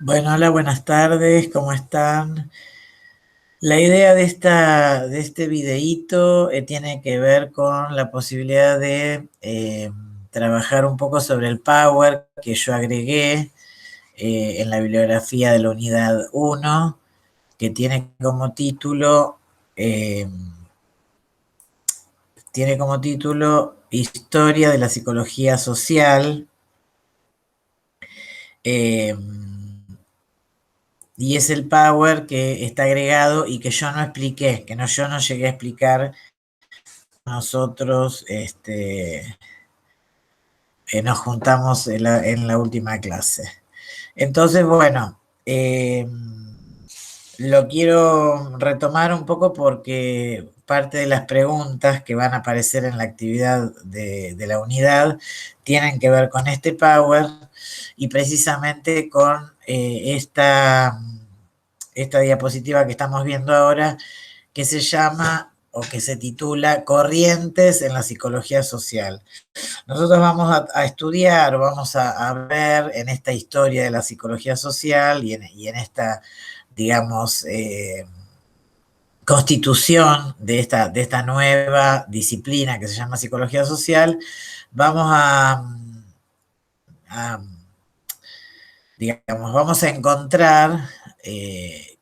Bueno, hola, buenas tardes, ¿cómo están? La idea de este videíto tiene que ver con la posibilidad de trabajar un poco sobre el Power que yo agregué en la bibliografía de la unidad uno, que eh, tiene como título Historia de la Psicología Social. eh, y es el Power que está agregado y que yo no expliqué, yo no llegué a explicar nosotros nos juntamos en la última clase. Entonces, bueno, lo quiero retomar un poco porque parte de las preguntas que van a aparecer en la actividad de la unidad tienen que ver con este Power y precisamente con esta diapositiva que estamos viendo ahora, que se llama o que se titula Corrientes en la Psicología Social. Nosotros vamos a estudiar, vamos a ver en esta historia de la psicología social y en esta, digamos, constitución de esta nueva disciplina que se llama psicología social, vamos a digamos, vamos a encontrar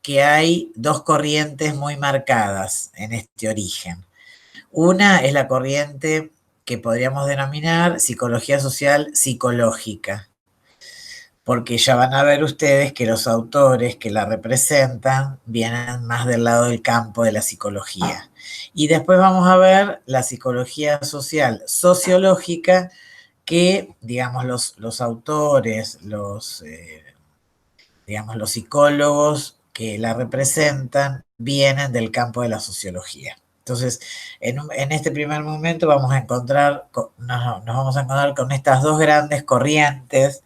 que hay dos corrientes muy marcadas en este origen. Una es la corriente que podríamos denominar psicología social psicológica, porque ya van a ver ustedes que los autores que la representan vienen más del lado del campo de la psicología. Y después vamos a ver la psicología social sociológica, que, digamos, los autores, digamos, los psicólogos que la representan vienen del campo de la sociología. Entonces, en este primer momento vamos a encontrar, nos vamos a encontrar con estas dos grandes corrientes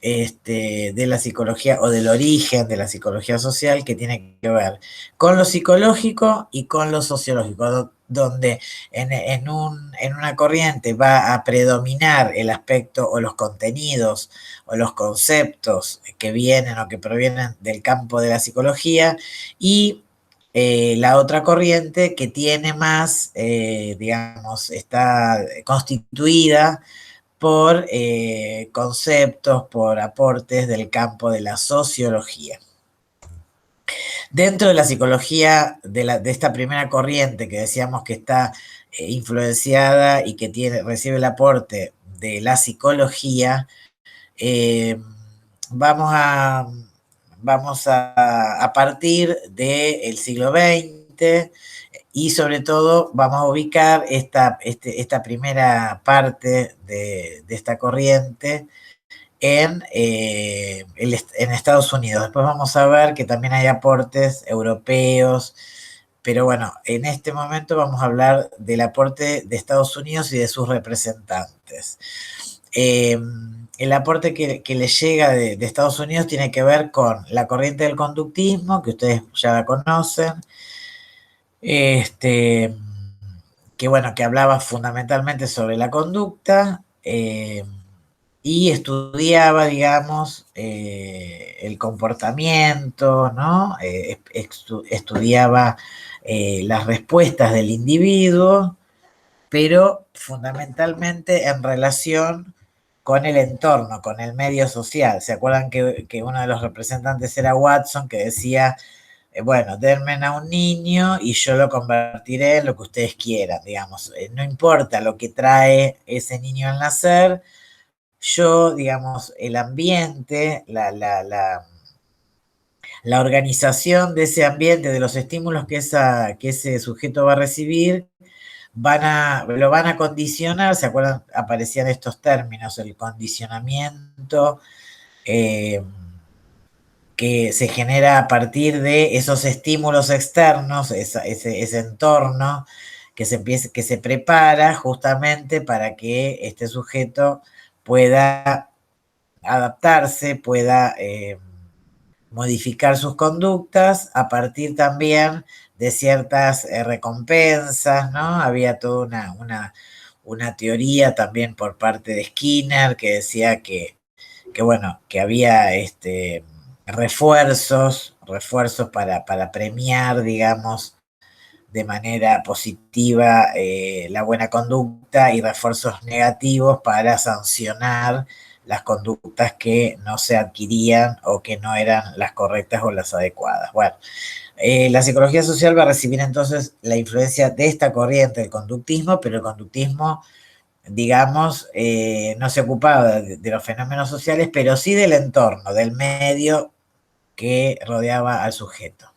de la psicología o del origen de la psicología social, que tiene que ver con lo psicológico y con lo sociológico, donde en una corriente va a predominar el aspecto o los contenidos o los conceptos que vienen o que provienen del campo de la psicología, y la otra corriente que tiene más, digamos, está constituida por conceptos, por aportes del campo de la sociología. Dentro de la psicología de esta primera corriente que decíamos que está influenciada y que recibe el aporte de la psicología, eh, vamos a, a partir del siglo XX, y sobre todo vamos a ubicar esta primera parte de esta corriente en Estados Unidos. Después vamos a ver que también hay aportes europeos, pero bueno, en este momento vamos a hablar del aporte de Estados Unidos y de sus representantes. Eh, el aporte que les llega de Estados Unidos tiene que ver con la corriente del conductismo, que ustedes ya la conocen, este, que bueno, que hablaba fundamentalmente sobre la conducta, y estudiaba, digamos, el comportamiento, ¿no? Estudiaba las respuestas del individuo, pero fundamentalmente en relación con el entorno, con el medio social. ¿Se acuerdan que uno de los representantes era Watson, que decía, bueno, denme a un niño y yo lo convertiré en lo que ustedes quieran, digamos? No importa lo que trae ese niño al nacer, yo, digamos, el ambiente, la organización de ese ambiente, de los estímulos que ese sujeto va a recibir, lo van a condicionar. ¿Se acuerdan? Aparecían estos términos, el condicionamiento, eh, que se genera a partir de esos estímulos externos, ese entorno que se prepara justamente para que este sujeto pueda adaptarse, pueda modificar sus conductas a partir también de ciertas recompensas, ¿no? Había toda una teoría también por parte de Skinner que decía bueno, que había refuerzos para premiar, digamos, de manera positiva la buena conducta y refuerzos negativos para sancionar las conductas que no se adquirían o que no eran las correctas o las adecuadas. Bueno, la psicología social va a recibir entonces la influencia de esta corriente del conductismo, pero el conductismo, digamos, no se ocupaba de los fenómenos sociales, pero sí del entorno, del medio que rodeaba al sujeto.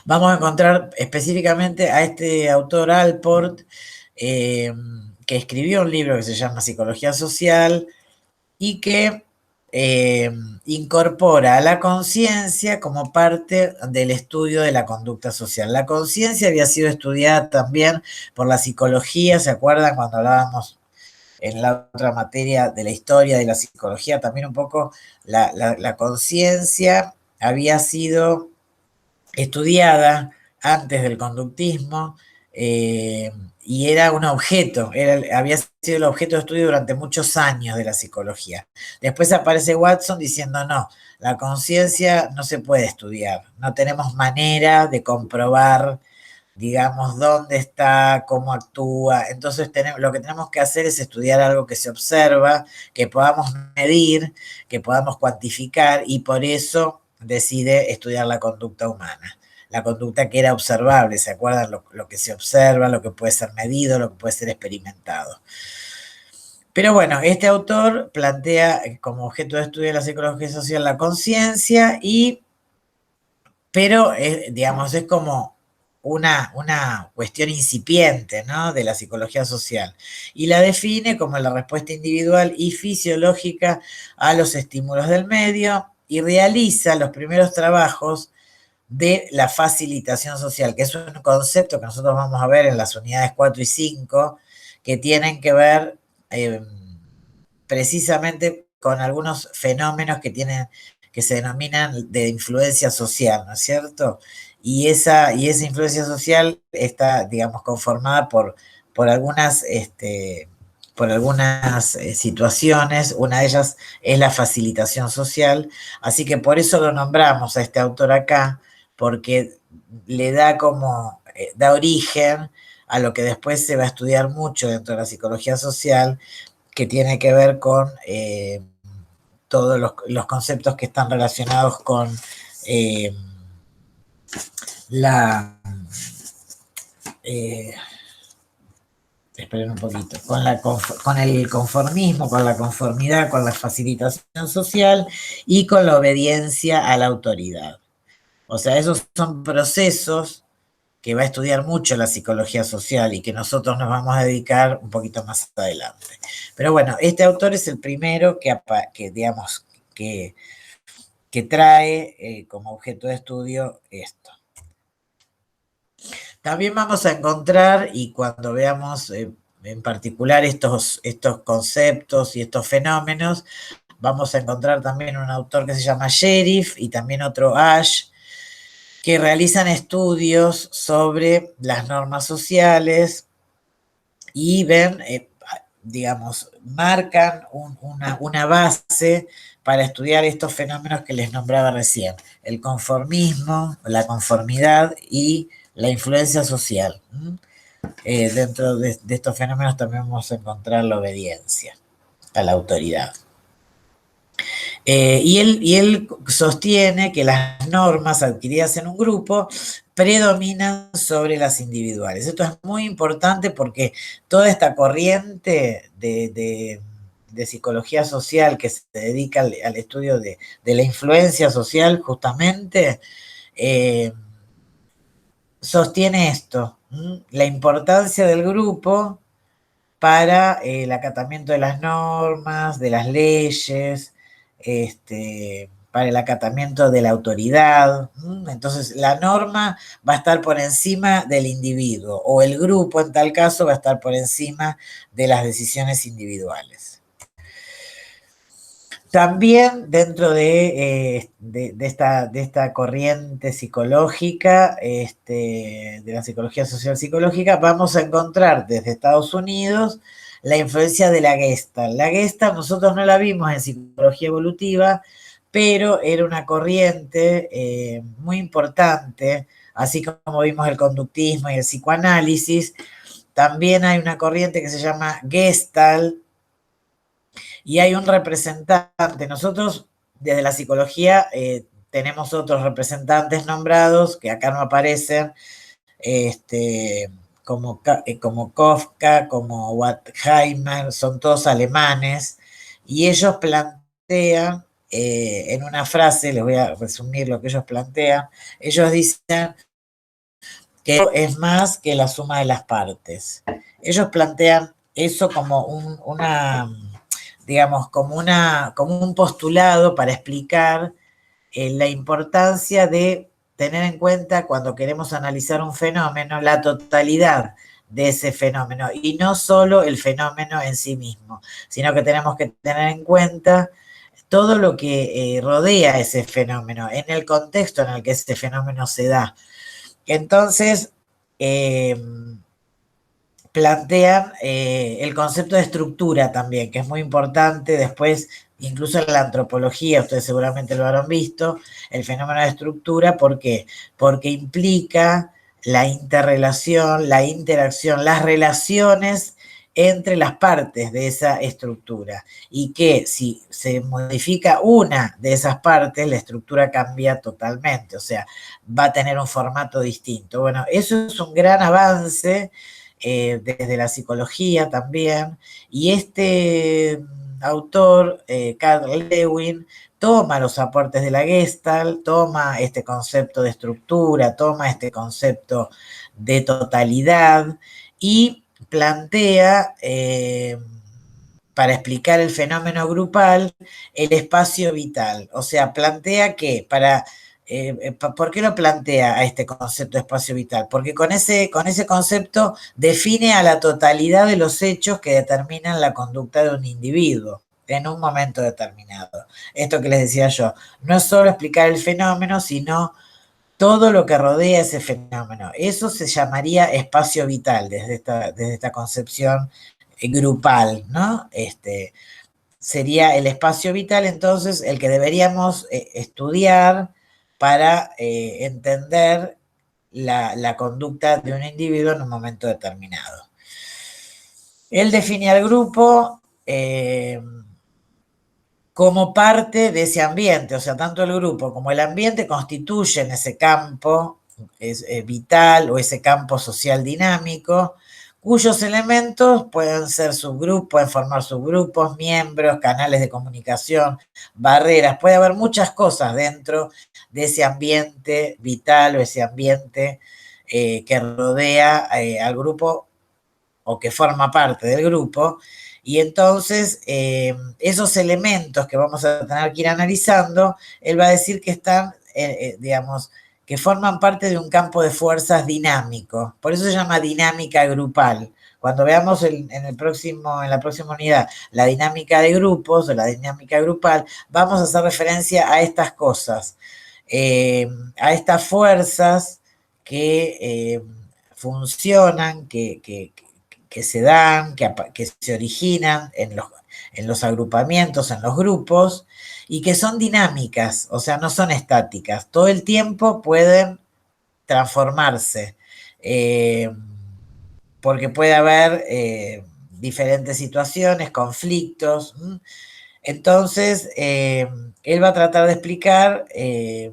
Vamos a encontrar específicamente a este autor Alport, que escribió un libro que se llama Psicología Social y que incorpora a la conciencia como parte del estudio de la conducta social. La conciencia había sido estudiada también por la psicología, ¿se acuerdan cuando hablábamos en la otra materia de la historia de la psicología? También un poco la conciencia había sido estudiada antes del conductismo y era un objeto, había sido el objeto de estudio durante muchos años de la psicología. Después aparece Watson diciendo, no, la conciencia no se puede estudiar, no tenemos manera de comprobar, digamos, dónde está, cómo actúa. Entonces lo que tenemos que hacer es estudiar algo que se observa, que podamos medir, que podamos cuantificar, y por eso decide estudiar la conducta humana. La conducta que era observable, ¿se acuerdan? Lo que se observa, lo que puede ser medido, lo que puede ser experimentado. Pero bueno, este autor plantea como objeto de estudio de la psicología social la conciencia, pero digamos, es como una cuestión incipiente, ¿no?, de la psicología social, y la define como la respuesta individual y fisiológica a los estímulos del medio, y realiza los primeros trabajos de la facilitación social, que es un concepto que nosotros vamos a ver en las unidades 4 y 5, que tienen que ver precisamente con algunos fenómenos que se denominan de influencia social, ¿no es cierto? Y esa influencia social está, digamos, conformada por algunas, por algunas situaciones. Una de ellas es la facilitación social, así que por eso lo nombramos a este autor acá, porque le da como, da origen a lo que después se va a estudiar mucho dentro de la psicología social, que tiene que ver con todos los conceptos que están relacionados con eh, la... esperen un poquito, con el conformismo, con la conformidad, con la facilitación social y con la obediencia a la autoridad. O sea, esos son procesos que va a estudiar mucho la psicología social y que nosotros nos vamos a dedicar un poquito más adelante. Pero bueno, este autor es el primero digamos, que trae como objeto de estudio esto. También vamos a encontrar, y cuando veamos en particular estos conceptos y estos fenómenos, vamos a encontrar también un autor que se llama Sheriff y también otro Ash, que realizan estudios sobre las normas sociales y ven, digamos, marcan una base para estudiar estos fenómenos que les nombraba recién: el conformismo, la conformidad y la influencia social. Dentro de estos fenómenos también vamos a encontrar la obediencia a la autoridad. Y él sostiene que las normas adquiridas en un grupo predominan sobre las individuales. Esto es muy importante porque toda esta corriente de psicología social que se dedica al estudio de la influencia social, justamente, sostiene esto, la importancia del grupo para el acatamiento de las normas, de las leyes, para el acatamiento de la autoridad. Entonces, la norma va a estar por encima del individuo, o el grupo, en tal caso, va a estar por encima de las decisiones individuales. También dentro de esta corriente psicológica, de la psicología social psicológica, vamos a encontrar desde Estados Unidos la influencia de la Gestalt. La Gestalt nosotros no la vimos en psicología evolutiva, pero era una corriente muy importante, así como vimos el conductismo y el psicoanálisis. También hay una corriente que se llama Gestalt y hay un representante. Nosotros desde la psicología tenemos otros representantes nombrados que acá no aparecen, como Kafka, como Wertheimer, son todos alemanes, y ellos plantean, en una frase, les voy a resumir lo que ellos plantean, ellos dicen que es más que la suma de las partes. Ellos plantean eso como digamos, como un postulado para explicar la importancia de tener en cuenta cuando queremos analizar un fenómeno, la totalidad de ese fenómeno y no solo el fenómeno en sí mismo, sino que tenemos que tener en cuenta todo lo que rodea ese fenómeno, en el contexto en el que ese fenómeno se da. Entonces, plantean el concepto de estructura también, que es muy importante. Después, incluso en la antropología, ustedes seguramente lo habrán visto, el fenómeno de estructura, ¿por qué? Porque implica la interrelación, la interacción, las relaciones entre las partes de esa estructura, y que si se modifica una de esas partes, la estructura cambia totalmente, o sea, va a tener un formato distinto. Bueno, eso es un gran avance desde la psicología también, y este autor, Carl Lewin, toma los aportes de la Gestalt, toma este concepto de estructura, toma este concepto de totalidad y plantea, para explicar el fenómeno grupal, el espacio vital. O sea, plantea que ¿por qué lo plantea a este concepto de espacio vital? Porque con ese concepto define a la totalidad de los hechos que determinan la conducta de un individuo en un momento determinado. Esto que les decía yo, no es solo explicar el fenómeno, sino todo lo que rodea ese fenómeno. Eso se llamaría espacio vital desde esta concepción grupal, ¿no? Sería el espacio vital, entonces, el que deberíamos estudiar para entender la conducta de un individuo en un momento determinado. Él define al grupo como parte de ese ambiente, o sea, tanto el grupo como el ambiente constituyen ese campo vital o ese campo social dinámico, cuyos elementos pueden ser subgrupos, pueden formar subgrupos, miembros, canales de comunicación, barreras, puede haber muchas cosas dentro de ese ambiente vital o ese ambiente que rodea al grupo o que forma parte del grupo. Y entonces esos elementos que vamos a tener que ir analizando, él va a decir que están, digamos, que forman parte de un campo de fuerzas dinámico. Por eso se llama dinámica grupal. Cuando veamos en la próxima unidad la dinámica de grupos o la dinámica grupal, vamos a hacer referencia a estas cosas, a estas fuerzas que funcionan, que se dan, que se originan en los agrupamientos, en los grupos, y que son dinámicas, o sea, no son estáticas. Todo el tiempo pueden transformarse, porque puede haber diferentes situaciones, conflictos. Entonces, él va a tratar de explicar que,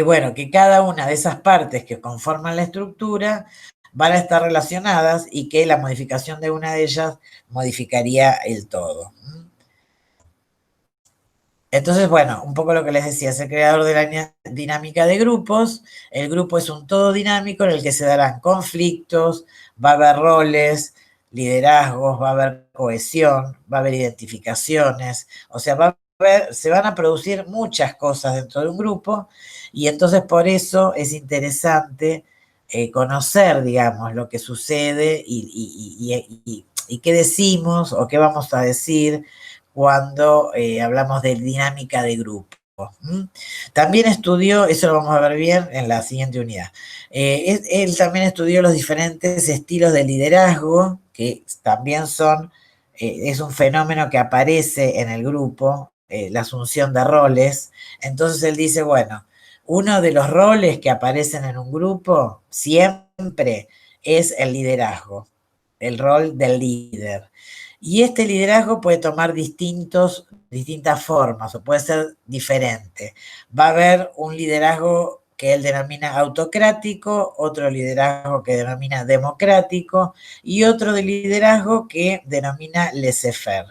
bueno, que cada una de esas partes que conforman la estructura van a estar relacionadas y que la modificación de una de ellas modificaría el todo. Entonces, bueno, un poco lo que les decía, es el creador de la dinámica de grupos. El grupo es un todo dinámico en el que se darán conflictos, va a haber roles, liderazgos, va a haber cohesión, va a haber identificaciones, o sea, se van a producir muchas cosas dentro de un grupo, y entonces por eso es interesante conocer, digamos, lo que sucede y qué decimos o qué vamos a decir cuando hablamos de dinámica de grupo. También estudió, eso lo vamos a ver bien en la siguiente unidad, él también estudió los diferentes estilos de liderazgo que también es un fenómeno que aparece en el grupo, la asunción de roles. Entonces él dice, bueno, uno de los roles que aparecen en un grupo siempre es el liderazgo, el rol del líder. Y este liderazgo puede tomar distintas formas o puede ser diferente. Va a haber un liderazgo que él denomina autocrático, otro liderazgo que denomina democrático y otro de liderazgo que denomina laissez-faire.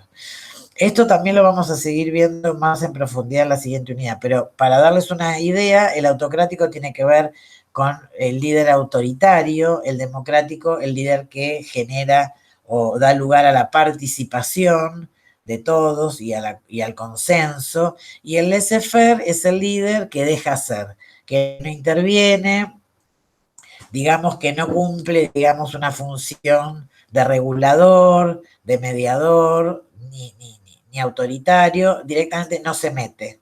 Esto también lo vamos a seguir viendo más en profundidad en la siguiente unidad, pero para darles una idea, el autocrático tiene que ver con el líder autoritario, el democrático, el líder que genera o da lugar a la participación de todos y al consenso, y el laissez-faire es el líder que deja hacer, que no interviene, digamos que no cumple, digamos, una función de regulador, de mediador, ni autoritario, directamente no se mete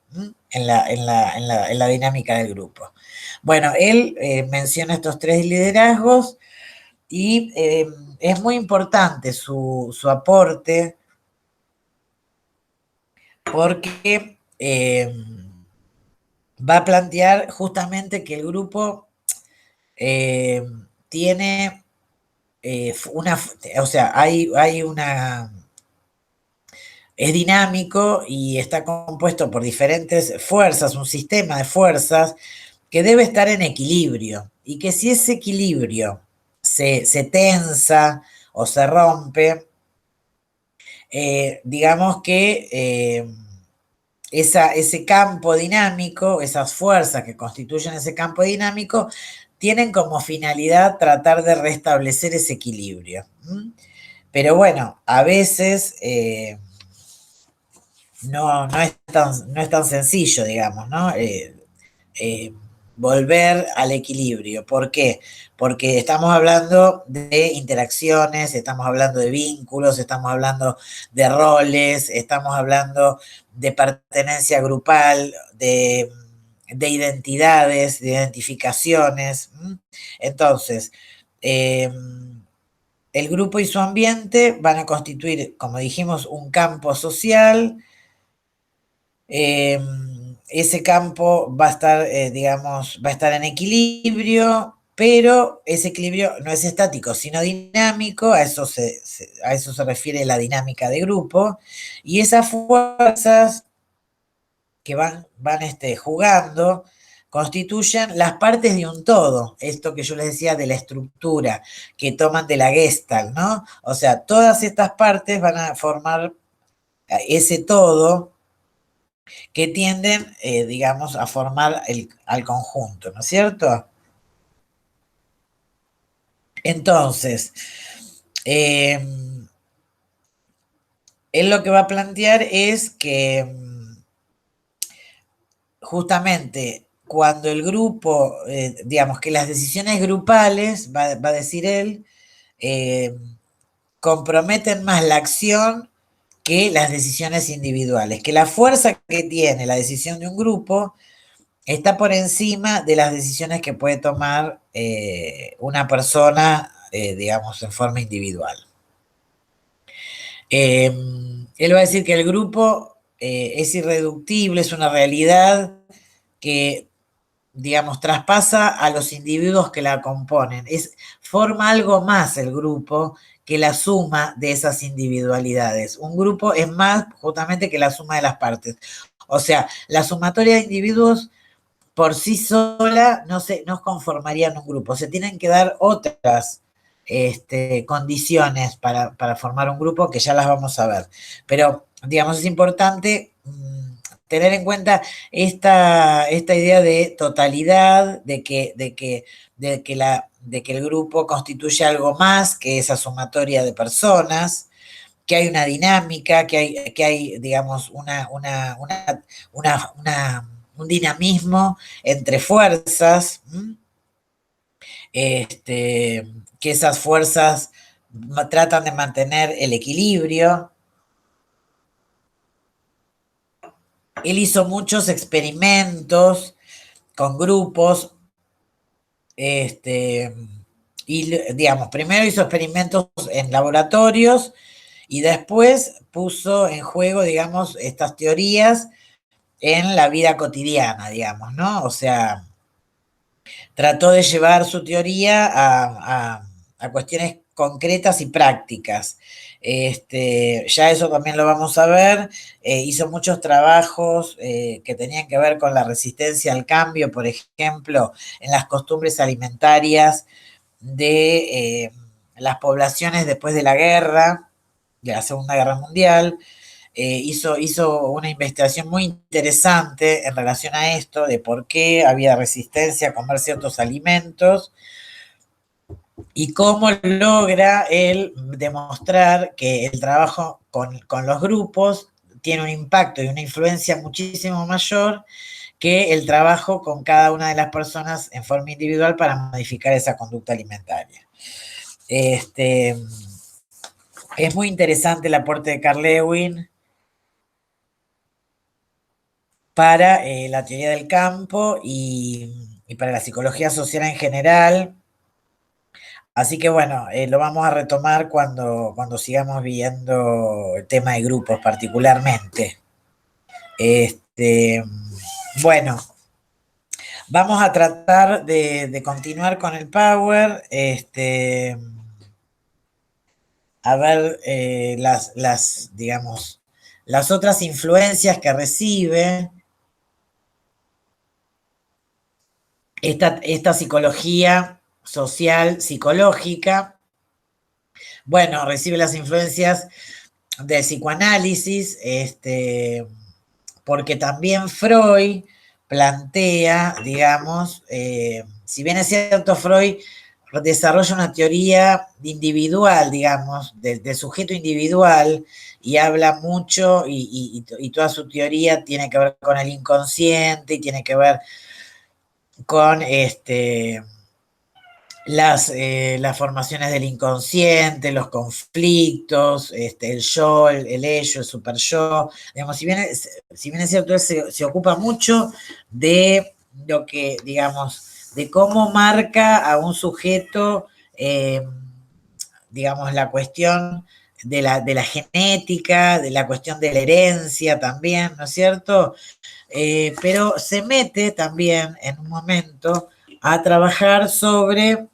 en la dinámica del grupo. Bueno, él menciona estos tres liderazgos y es muy importante su aporte porque va a plantear justamente que el grupo eh, tiene o sea, hay una, es dinámico y está compuesto por diferentes fuerzas, un sistema de fuerzas que debe estar en equilibrio y que si ese equilibrio se tensa o se rompe, digamos que ese campo dinámico, esas fuerzas que constituyen ese campo dinámico, tienen como finalidad tratar de restablecer ese equilibrio. Pero bueno, a veces no es tan sencillo, digamos, ¿no? Eh, volver al equilibrio. ¿Por qué? Porque estamos hablando de interacciones, estamos hablando de vínculos, estamos hablando de roles, estamos hablando de pertenencia grupal, de identidades, de identificaciones. Entonces, eh, el grupo y su ambiente van a constituir, como dijimos, un campo social. Ese campo va a estar, digamos, va a estar en equilibrio, pero ese equilibrio no es estático, sino dinámico, a eso se refiere la dinámica de grupo, y esas fuerzas que van jugando constituyen las partes de un todo, esto que yo les decía de la estructura que toman de la Gestalt, ¿no? O sea, todas estas partes van a formar ese todo que tienden, digamos, a formar al conjunto, ¿no es cierto? Entonces, eh, él lo que va a plantear es que justamente cuando el grupo, digamos que las decisiones grupales, va a decir él, eh, comprometen más la acción que las decisiones individuales, que la fuerza que tiene la decisión de un grupo está por encima de las decisiones que puede tomar una persona, digamos, en forma individual. Él va a decir que el grupo es irreductible, es una realidad que, digamos, traspasa a los individuos que la componen. Forma algo más el grupo que la suma de esas individualidades. Un grupo es más justamente que la suma de las partes. O sea, la sumatoria de individuos por sí sola no conformaría en un grupo. Se tienen que dar otras condiciones para formar un grupo que ya las vamos a ver. Pero, digamos, es importante tener en cuenta esta idea de totalidad, de que el grupo constituye algo más que esa sumatoria de personas, que hay una dinámica, que hay digamos, un dinamismo entre fuerzas, que esas fuerzas tratan de mantener el equilibrio. Él hizo muchos experimentos con grupos, Y, digamos, primero hizo experimentos en laboratorios y después puso en juego, digamos, estas teorías en la vida cotidiana, digamos, ¿no? O sea, trató de llevar su teoría a cuestiones concretas y prácticas. Ya eso también lo vamos a ver. Hizo muchos trabajos que tenían que ver con la resistencia al cambio, por ejemplo, en las costumbres alimentarias de las poblaciones después de la guerra, de la Segunda Guerra Mundial. Hizo una investigación muy interesante en relación a esto, de por qué había resistencia a comer ciertos alimentos y cómo logra él demostrar que el trabajo con los grupos tiene un impacto y una influencia muchísimo mayor que el trabajo con cada una de las personas en forma individual para modificar esa conducta alimentaria. Es muy interesante el aporte de Carl Lewin para la teoría del campo y para la psicología social en general. Así que bueno, lo vamos a retomar cuando sigamos viendo el tema de grupos particularmente. Este, bueno, vamos a tratar de continuar con el Power. A ver digamos, las otras influencias que recibe esta psicología social, psicológica. Bueno, recibe las influencias del psicoanálisis, porque también Freud plantea, digamos, si bien es cierto, Freud desarrolla una teoría individual, digamos, del sujeto individual, y habla mucho, y toda su teoría tiene que ver con el inconsciente, y tiene que ver con las formaciones del inconsciente, los conflictos, el yo, el ello, el super yo. Digamos, si bien es cierto, él se ocupa mucho de lo que, digamos, de cómo marca a un sujeto, digamos, la cuestión de la genética, de la cuestión de la herencia también, ¿no es cierto? Pero se mete también en un momento a trabajar sobre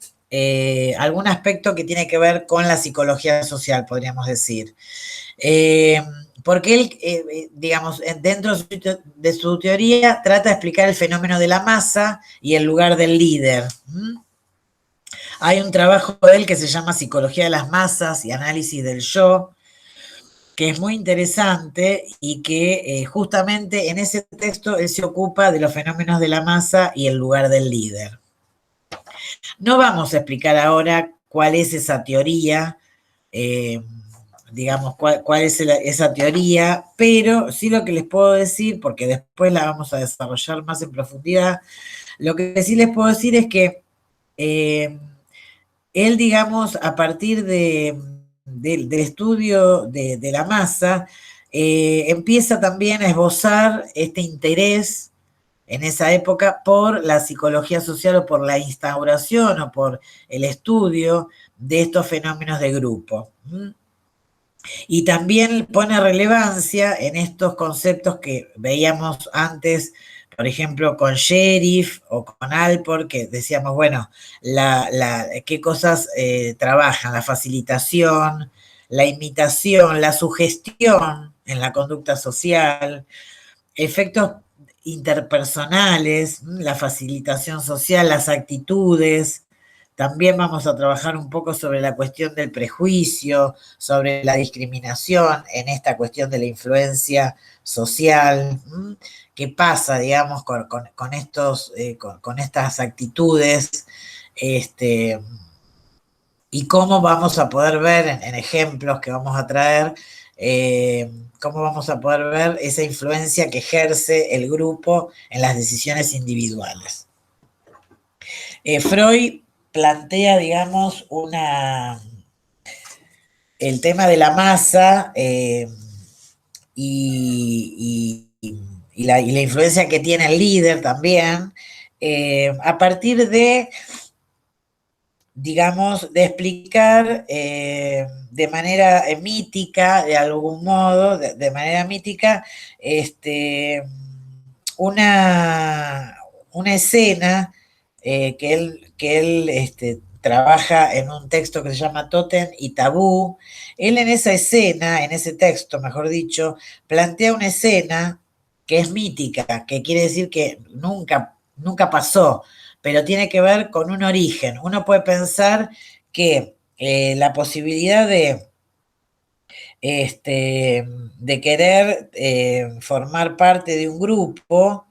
algún aspecto que tiene que ver con la psicología social, podríamos decir. Eh, Porque él, digamos, dentro de su teoría, trata de explicar el fenómeno de la masa y el lugar del líder. ¿Mm? Hay un trabajo de él que se llama Psicología de las Masas y Análisis del Yo, que es muy interesante y que justamente en ese texto él se ocupa de los fenómenos de la masa y el lugar del líder. No vamos a explicar ahora cuál es esa teoría, eh, digamos, cuál es esa teoría, pero sí lo que les puedo decir, porque después la vamos a desarrollar más en profundidad, lo que sí les puedo decir es que eh, él, digamos, a partir del estudio de la masa, empieza también a esbozar este interés en esa época por la psicología social o por la instauración o por el estudio de estos fenómenos de grupo. ¿Mm? Y también pone relevancia en estos conceptos que veíamos antes, por ejemplo, con Sheriff o con Alport, que decíamos, bueno, qué cosas trabajan, la facilitación, la imitación, la sugestión en la conducta social, efectos interpersonales, la facilitación social, las actitudes. También vamos a trabajar un poco sobre la cuestión del prejuicio, sobre la discriminación en esta cuestión de la influencia social. ¿Qué pasa, digamos, con estas actitudes? Este, y cómo vamos a poder ver en ejemplos que vamos a traer, cómo vamos a poder ver esa influencia que ejerce el grupo en las decisiones individuales. Freud plantea, digamos, el tema de la masa y la influencia que tiene el líder también, a partir digamos, de explicar de manera mítica, de algún modo, de manera mítica, una, una escena que él trabaja en un texto que se llama Tótem y Tabú. Él en esa escena, en ese texto, mejor dicho, plantea una escena que es mítica, que quiere decir que nunca pasó, pero tiene que ver con un origen. Uno puede pensar que la posibilidad de querer formar parte de un grupo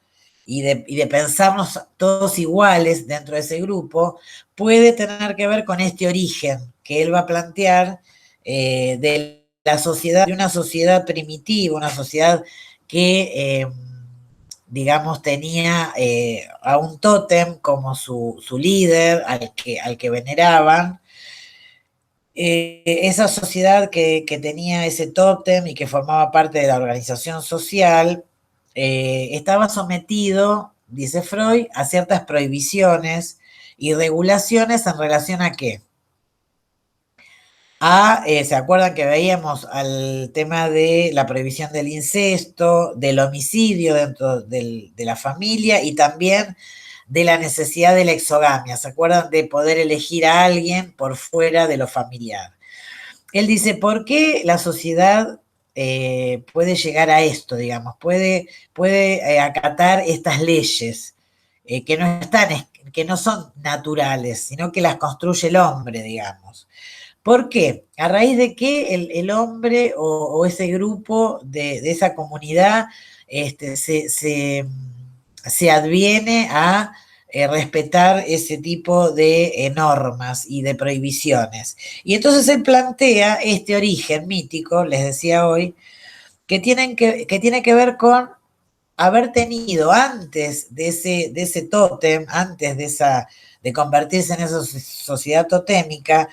y de pensarnos todos iguales dentro de ese grupo, puede tener que ver con este origen que él va a plantear de la sociedad, de una sociedad primitiva, una sociedad que, digamos, tenía a un tótem como su líder, al que veneraban. Esa sociedad que tenía ese tótem y que formaba parte de la organización social, estaba sometido, dice Freud, a ciertas prohibiciones y regulaciones en relación a qué. ¿Se acuerdan que veíamos al tema de la prohibición del incesto, del homicidio dentro de la familia y también de la necesidad de la exogamia? ¿Se acuerdan de poder elegir a alguien por fuera de lo familiar? Él dice, ¿por qué la sociedad puede llegar a esto, digamos? Puede acatar estas leyes que no son naturales, sino que las construye el hombre, digamos. ¿Por qué? ¿A raíz de qué el hombre o ese grupo de esa comunidad se adviene a respetar ese tipo de normas y de prohibiciones? Y entonces él plantea este origen mítico, les decía hoy, que tiene que ver con haber tenido antes de ese tótem, antes de convertirse en esa sociedad totémica,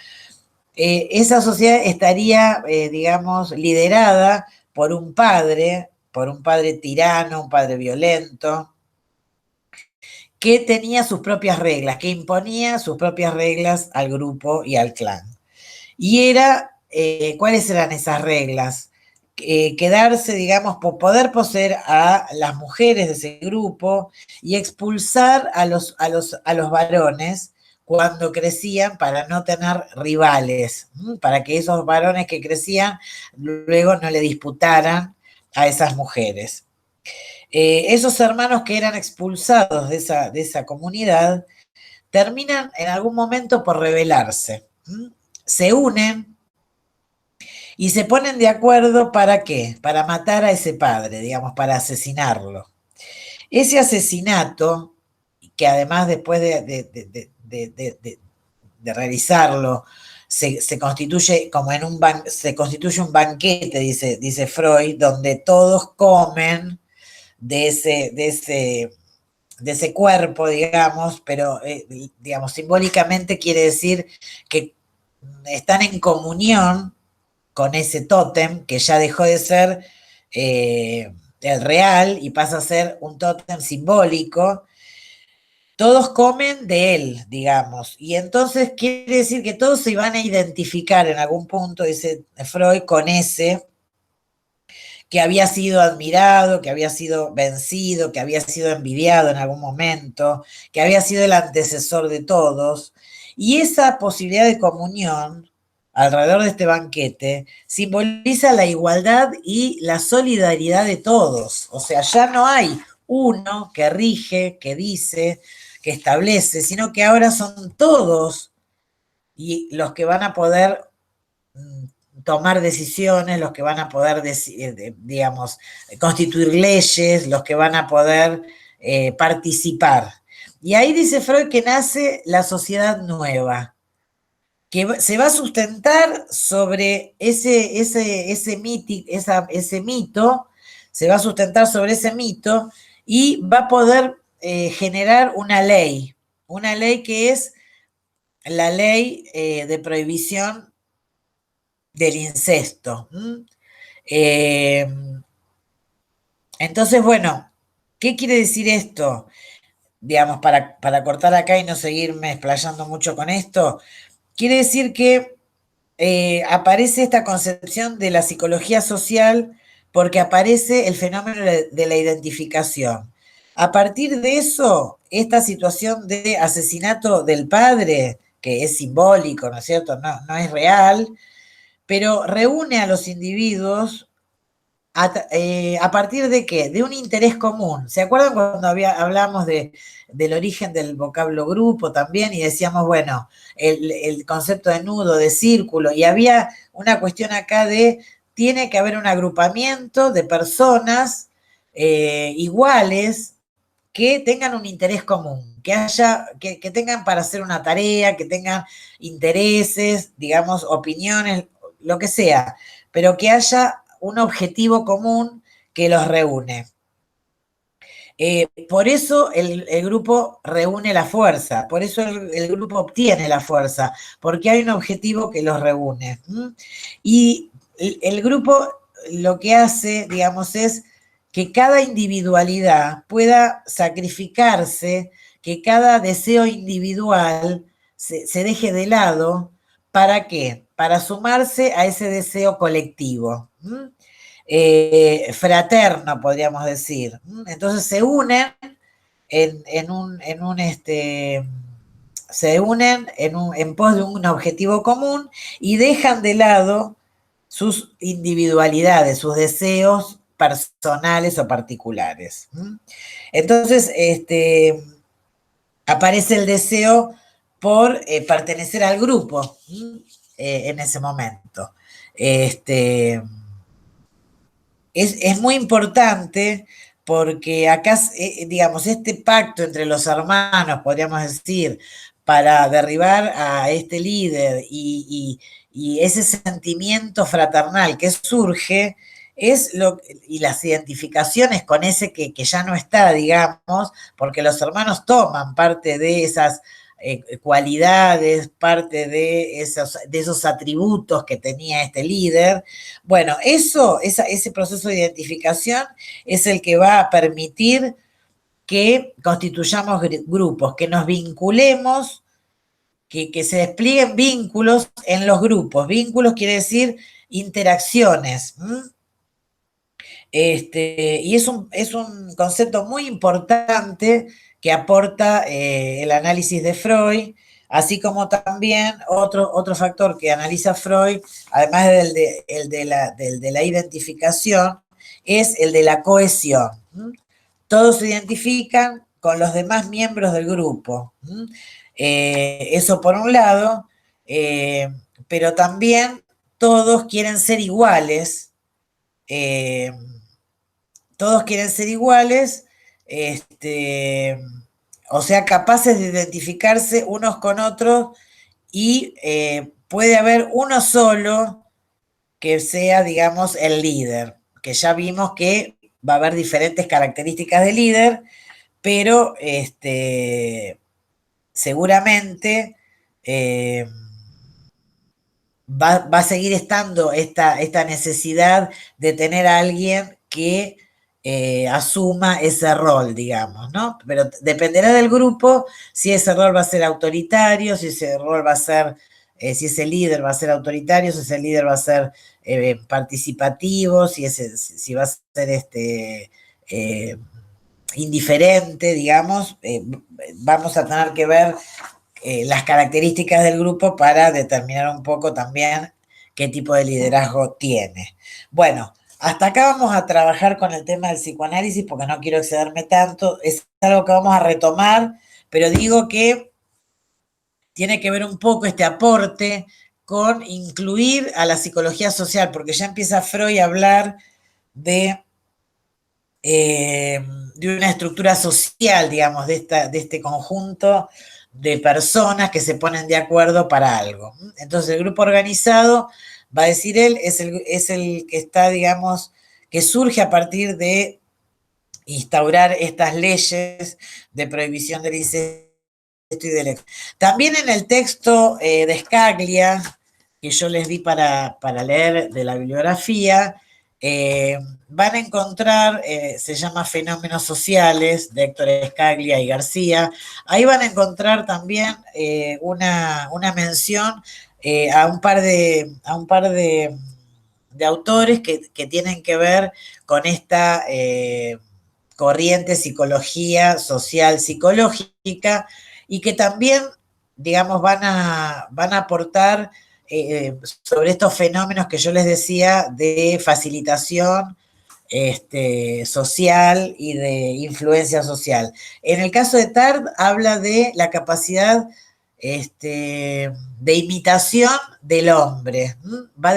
esa sociedad estaría, digamos, liderada por un padre tirano, un padre violento, que tenía sus propias reglas, que imponía sus propias reglas al grupo y al clan. Y ¿cuáles eran esas reglas? Quedarse, digamos, por poder poseer a las mujeres de ese grupo y expulsar a los varones cuando crecían para no tener rivales, para que esos varones que crecían luego no le disputaran a esas mujeres. Esos hermanos que eran expulsados de esa comunidad terminan en algún momento por rebelarse. Se unen y se ponen de acuerdo ¿para qué? Para matar a ese padre, digamos, para asesinarlo. Ese asesinato, que además después de realizarlo, se constituye como se constituye un banquete, dice Freud, donde todos comen de ese cuerpo, digamos, pero digamos, simbólicamente quiere decir que están en comunión con ese tótem que ya dejó de ser el real y pasa a ser un tótem simbólico. Todos comen de él, digamos, y entonces quiere decir que todos se van a identificar en algún punto, dice Freud, con ese que había sido admirado, que había sido vencido, que había sido envidiado en algún momento, que había sido el antecesor de todos. Y esa posibilidad de comunión alrededor de este banquete simboliza la igualdad y la solidaridad de todos. O sea, ya no hay uno que rige, que dice, que establece, sino que ahora son todos y los que van a poder tomar decisiones, los que van a poder, digamos, constituir leyes, los que van a poder participar. Y ahí dice Freud que nace la sociedad nueva, que se va a sustentar sobre ese mito, se va a sustentar sobre ese mito y va a poder generar una ley que es la ley de prohibición del incesto. Entonces, bueno, ¿qué quiere decir esto? digamos, para cortar acá y no seguirme explayando mucho con esto, quiere decir que aparece esta concepción de la psicología social porque aparece el fenómeno de la identificación. A partir de eso, esta situación de asesinato del padre, que es simbólico, ¿no es cierto? No, no es real, pero reúne a los individuos a partir de qué? De un interés común. ¿Se acuerdan cuando hablamos del origen del vocablo grupo también y decíamos, bueno, el concepto de nudo, de círculo, y había una cuestión acá de, tiene que haber un agrupamiento de personas iguales que tengan un interés común, que tengan para hacer una tarea, que tengan intereses, digamos, opiniones, lo que sea, pero que haya un objetivo común que los reúne. Por eso el grupo reúne la fuerza, por eso el grupo obtiene la fuerza, porque hay un objetivo que los reúne. Y el grupo lo que hace, digamos, es que cada individualidad pueda sacrificarse, que cada deseo individual se deje de lado. ¿Para qué? Para sumarse a ese deseo colectivo. Fraterno, podríamos decir. Entonces se unen se unen en pos de un objetivo común y dejan de lado sus individualidades, sus deseos personales o particulares. Entonces, aparece el deseo por pertenecer al grupo en ese momento. Es muy importante porque acá, digamos, este pacto entre los hermanos, podríamos decir, para derribar a este líder y ese sentimiento fraternal que surge, y las identificaciones con ese que ya no está, digamos, porque los hermanos toman parte de esas cualidades, parte de esos atributos que tenía este líder. Bueno, ese proceso de identificación es el que va a permitir que constituyamos grupos, que nos vinculemos, que se desplieguen vínculos en los grupos. Vínculos quiere decir interacciones. Y es un concepto muy importante que aporta el análisis de Freud, así como también otro factor que analiza Freud, además del de la identificación, es el de la cohesión. Todos se identifican con los demás miembros del grupo. Eso por un lado, pero también todos quieren ser iguales. Eh, Todos quieren ser iguales, o sea, capaces de identificarse unos con otros y puede haber uno solo que sea, digamos, el líder, que ya vimos que va a haber diferentes características de líder, pero seguramente va a seguir estando esta necesidad de tener a alguien que asuma ese rol, digamos, ¿no? Pero dependerá del grupo si ese rol va a ser autoritario, si ese rol va a ser, si ese líder va a ser autoritario, si ese líder va a ser participativo, si va a ser eh, indiferente, digamos, vamos a tener que ver las características del grupo para determinar un poco también qué tipo de liderazgo tiene. Bueno, hasta acá vamos a trabajar con el tema del psicoanálisis porque no quiero excederme tanto, es algo que vamos a retomar, pero digo que tiene que ver un poco este aporte con incluir a la psicología social, porque ya empieza Freud a hablar de de una estructura social, digamos, de este conjunto de personas que se ponen de acuerdo para algo. Entonces, el grupo organizado, va a decir él, es el que está, digamos, que surge a partir de instaurar estas leyes de prohibición del incesto y del. También en el texto de Scaglia, que yo les di para leer de la bibliografía, eh, van a encontrar, se llama Fenómenos Sociales, de Héctor Escaglia y García. Ahí van a encontrar también una mención a un par de autores que tienen que ver con esta corriente psicología social psicológica y que también, digamos, van a aportar sobre estos fenómenos que yo les decía de facilitación social y de influencia social. En el caso de Tard habla de la capacidad de imitación del hombre. Va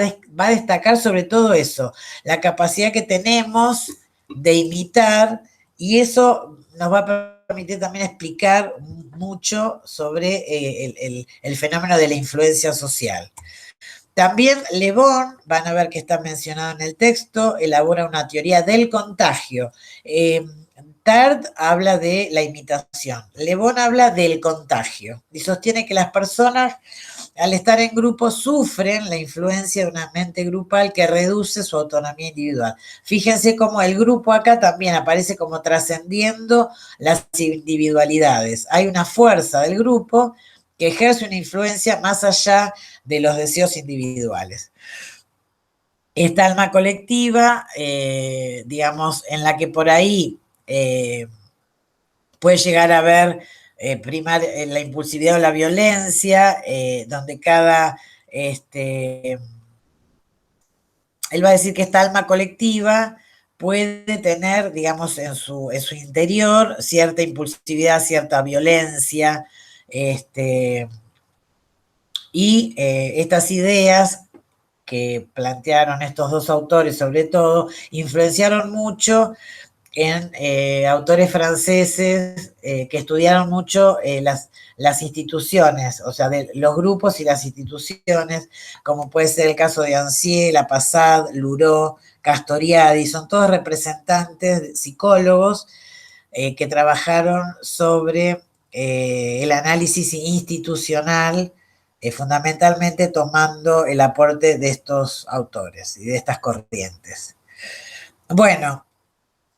a destacar sobre todo eso, la capacidad que tenemos de imitar, y eso nos va a permitir también explicar mucho sobre el fenómeno de la influencia social. También Le Bon, van a ver que está mencionado en el texto, elabora una teoría del contagio. Tard habla de la imitación. Le Bon habla del contagio y sostiene que las personas, al estar en grupo, sufren la influencia de una mente grupal que reduce su autonomía individual. Fíjense cómo el grupo acá también aparece como trascendiendo las individualidades. Hay una fuerza del grupo que ejerce una influencia más allá de los deseos individuales. Esta alma colectiva, digamos, en la que por ahí puede llegar a ver primar la impulsividad o la violencia, donde él va a decir que esta alma colectiva puede tener, digamos, en su interior cierta impulsividad, cierta violencia, y estas ideas que plantearon estos dos autores, sobre todo, influenciaron mucho en autores franceses que estudiaron mucho las instituciones, o sea, de los grupos y las instituciones, como puede ser el caso de Ancier, Lapassade, Luró, Castoriadi, son todos representantes, psicólogos, que trabajaron sobre el análisis institucional, fundamentalmente tomando el aporte de estos autores y de estas corrientes. Bueno,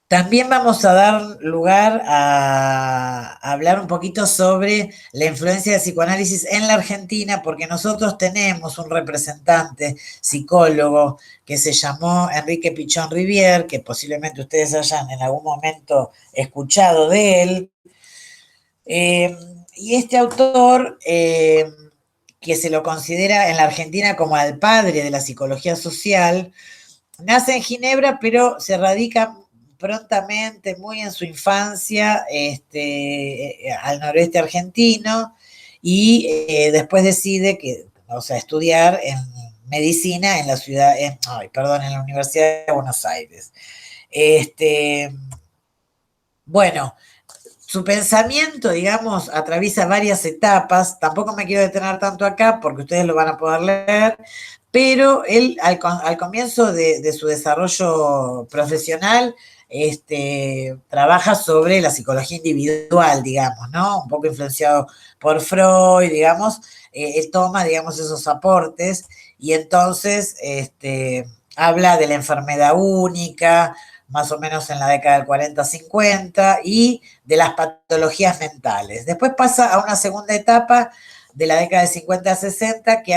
también vamos a dar lugar a hablar un poquito sobre la influencia del psicoanálisis en la Argentina, porque nosotros tenemos un representante psicólogo que se llamó Enrique Pichón Rivière, que posiblemente ustedes hayan en algún momento escuchado de él. Y este autor, que se lo considera en la Argentina como el padre de la psicología social, nace en Ginebra, pero se radica prontamente, muy en su infancia, al noroeste argentino, y después decide estudiar en medicina en en la Universidad de Buenos Aires. Bueno, su pensamiento, digamos, atraviesa varias etapas. Tampoco me quiero detener tanto acá porque ustedes lo van a poder leer, pero él al comienzo de su desarrollo profesional trabaja sobre la psicología individual, digamos, ¿no? Un poco influenciado por Freud, digamos. Él toma, digamos, esos aportes y entonces habla de la enfermedad única, más o menos en la década del 40-50, y de las patologías mentales. Después pasa a una segunda etapa de la década de 50-60 que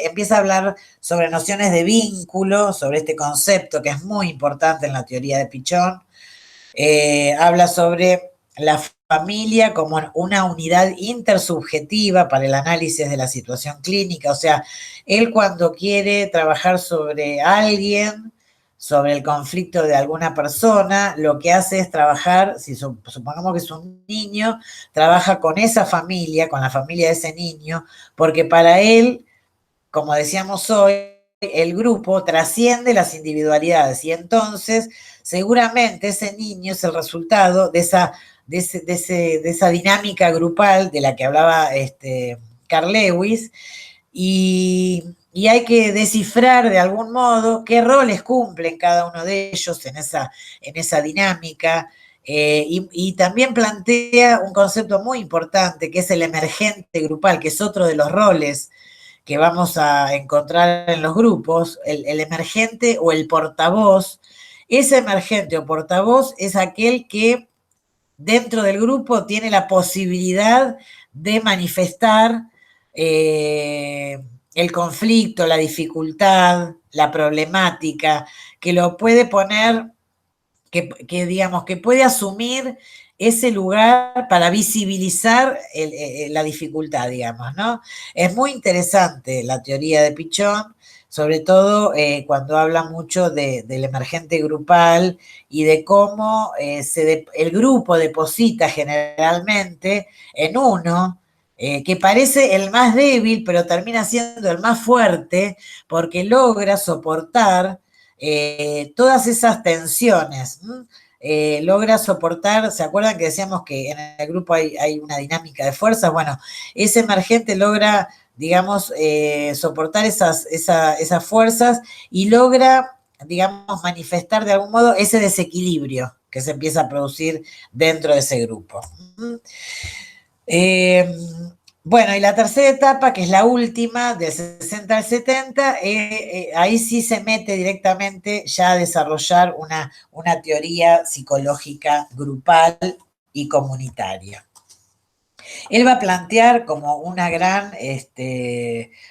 empieza a hablar sobre nociones de vínculo, sobre este concepto que es muy importante en la teoría de Pichón. Habla sobre la familia como una unidad intersubjetiva para el análisis de la situación clínica. O sea, él cuando quiere trabajar sobre alguien, sobre el conflicto de alguna persona, lo que hace es trabajar, si supongamos que es un niño, trabaja con esa familia, con la familia de ese niño, porque para él, como decíamos hoy, el grupo trasciende las individualidades y entonces seguramente ese niño es el resultado de esa dinámica grupal de la que hablaba Carl Lewis, y hay que descifrar de algún modo qué roles cumplen cada uno de ellos en esa dinámica, y también plantea un concepto muy importante que es el emergente grupal, que es otro de los roles que vamos a encontrar en los grupos, el emergente o el portavoz. Ese emergente o portavoz es aquel que dentro del grupo tiene la posibilidad de manifestar el conflicto, la dificultad, la problemática, que lo puede poner, digamos, que puede asumir ese lugar para visibilizar la dificultad, digamos, ¿no? Es muy interesante la teoría de Pichon, sobre todo cuando habla mucho del emergente grupal y de cómo el grupo deposita generalmente en uno, que parece el más débil, pero termina siendo el más fuerte, porque logra soportar todas esas tensiones. Logra soportar, ¿se acuerdan que decíamos que en el grupo hay una dinámica de fuerzas? Bueno, ese emergente logra, digamos, soportar esas fuerzas y logra, digamos, manifestar de algún modo ese desequilibrio que se empieza a producir dentro de ese grupo. Bueno, y la tercera etapa, que es la última, del 60 al 70, ahí sí se mete directamente ya a desarrollar una teoría psicológica grupal y comunitaria. Él va a plantear como una gran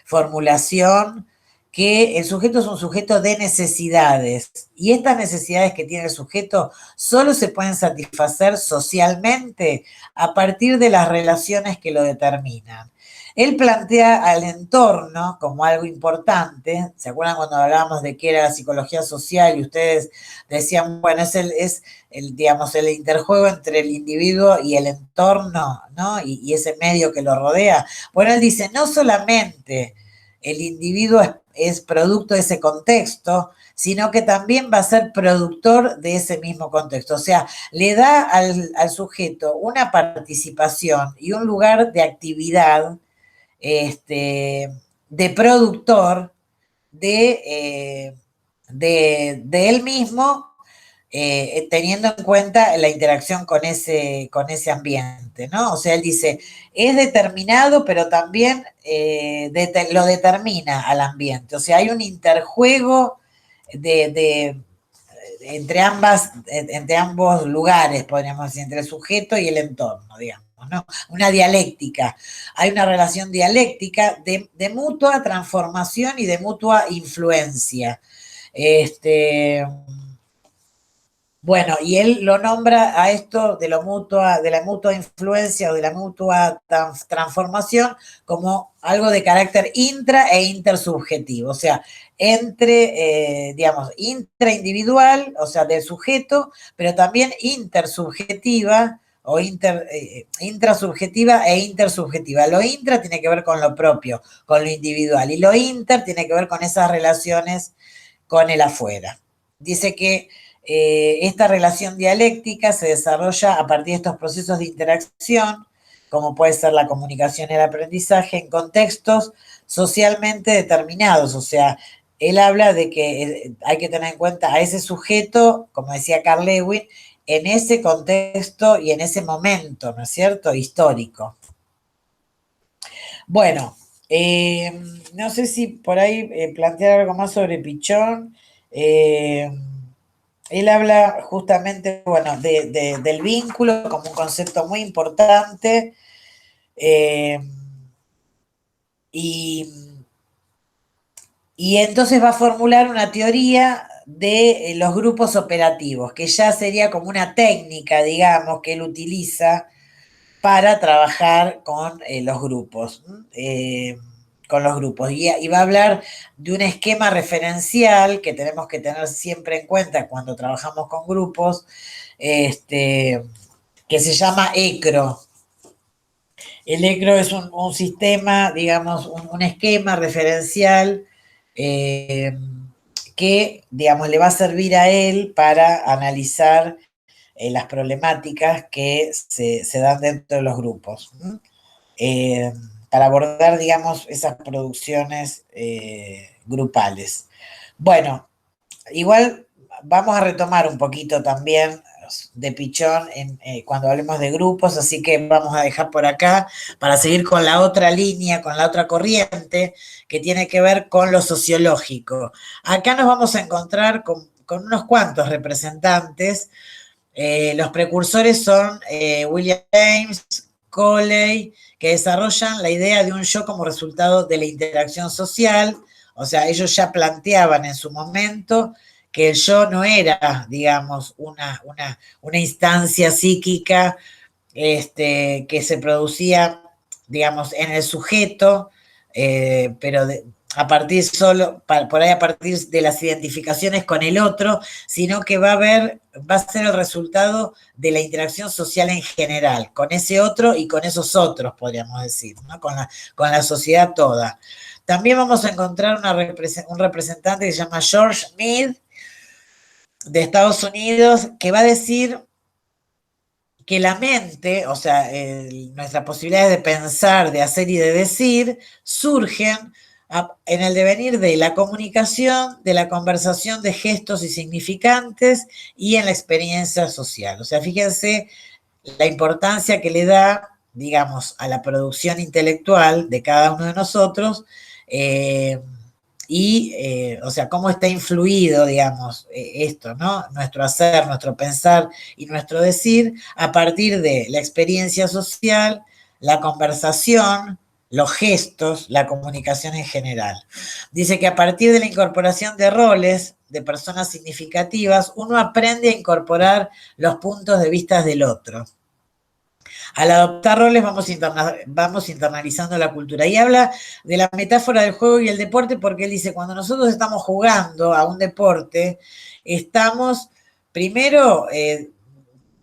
formulación que el sujeto es un sujeto de necesidades y estas necesidades que tiene el sujeto solo se pueden satisfacer socialmente a partir de las relaciones que lo determinan. Él plantea al entorno como algo importante. ¿Se acuerdan cuando hablábamos de qué era la psicología social y ustedes decían, bueno, es digamos, el interjuego entre el individuo y el entorno, ¿no? Y ese medio que lo rodea? Bueno, él dice, no solamente el individuo es producto de ese contexto, sino que también va a ser productor de ese mismo contexto. O sea, le da al sujeto una participación y un lugar de actividad, de productor de él mismo, teniendo en cuenta la interacción con ese ambiente, ¿no? O sea, él dice, es determinado, pero también lo determina al ambiente. O sea, hay un interjuego entre ambos lugares, podríamos decir, entre el sujeto y el entorno, digamos, ¿no? Una dialéctica. Hay una relación dialéctica de mutua transformación y de mutua influencia. Bueno, y él lo nombra a esto de la mutua influencia o de la mutua transformación como algo de carácter intra e intersubjetivo, o sea, digamos, intraindividual, o sea, del sujeto, pero también intersubjetiva o intrasubjetiva e intersubjetiva. Lo intra tiene que ver con lo propio, con lo individual, y lo inter tiene que ver con esas relaciones con el afuera. Dice que esta relación dialéctica se desarrolla a partir de estos procesos de interacción, como puede ser la comunicación y el aprendizaje, en contextos socialmente determinados. O sea, él habla de que hay que tener en cuenta a ese sujeto, como decía Carl Lewin, en ese contexto y en ese momento, ¿no es cierto?, histórico. Bueno, no sé si por ahí plantear algo más sobre Pichon. Él habla justamente, bueno, del vínculo como un concepto muy importante, y entonces va a formular una teoría de los grupos operativos, que ya sería como una técnica, digamos, que él utiliza para trabajar con los grupos. Y va a hablar de un esquema referencial que tenemos que tener siempre en cuenta cuando trabajamos con grupos, que se llama ECRO. El ECRO es un sistema, digamos, un esquema referencial que, digamos, le va a servir a él para analizar las problemáticas que se dan dentro de los grupos. Para abordar, digamos, esas producciones grupales. Bueno, igual vamos a retomar un poquito también de pichón cuando hablemos de grupos, así que vamos a dejar por acá para seguir con la otra línea, con la otra corriente, que tiene que ver con lo sociológico. Acá nos vamos a encontrar con unos cuantos representantes. Los precursores son William James, Coley, que desarrollan la idea de un yo como resultado de la interacción social. O sea, ellos ya planteaban en su momento que el yo no era, digamos, una instancia psíquica que se producía, digamos, en el sujeto, pero a partir solo, por ahí a partir de las identificaciones con el otro, sino que va a ser el resultado de la interacción social en general, con ese otro y con esos otros, podríamos decir, ¿no? Con la sociedad toda. También vamos a encontrar un representante que se llama George Mead, de Estados Unidos, que va a decir que la mente, o sea, nuestras posibilidades de pensar, de hacer y de decir, surgen en el devenir de la comunicación, de la conversación de gestos y significantes y en la experiencia social. O sea, fíjense la importancia que le da, digamos, a la producción intelectual de cada uno de nosotros, o sea, cómo está influido, digamos, esto, ¿no? Nuestro hacer, nuestro pensar y nuestro decir a partir de la experiencia social, la conversación, los gestos, la comunicación en general. Dice que a partir de la incorporación de roles de personas significativas, uno aprende a incorporar los puntos de vista del otro. Al adoptar roles vamos internalizando la cultura. Y habla de la metáfora del juego y el deporte porque él dice, cuando nosotros estamos jugando a un deporte, estamos primero,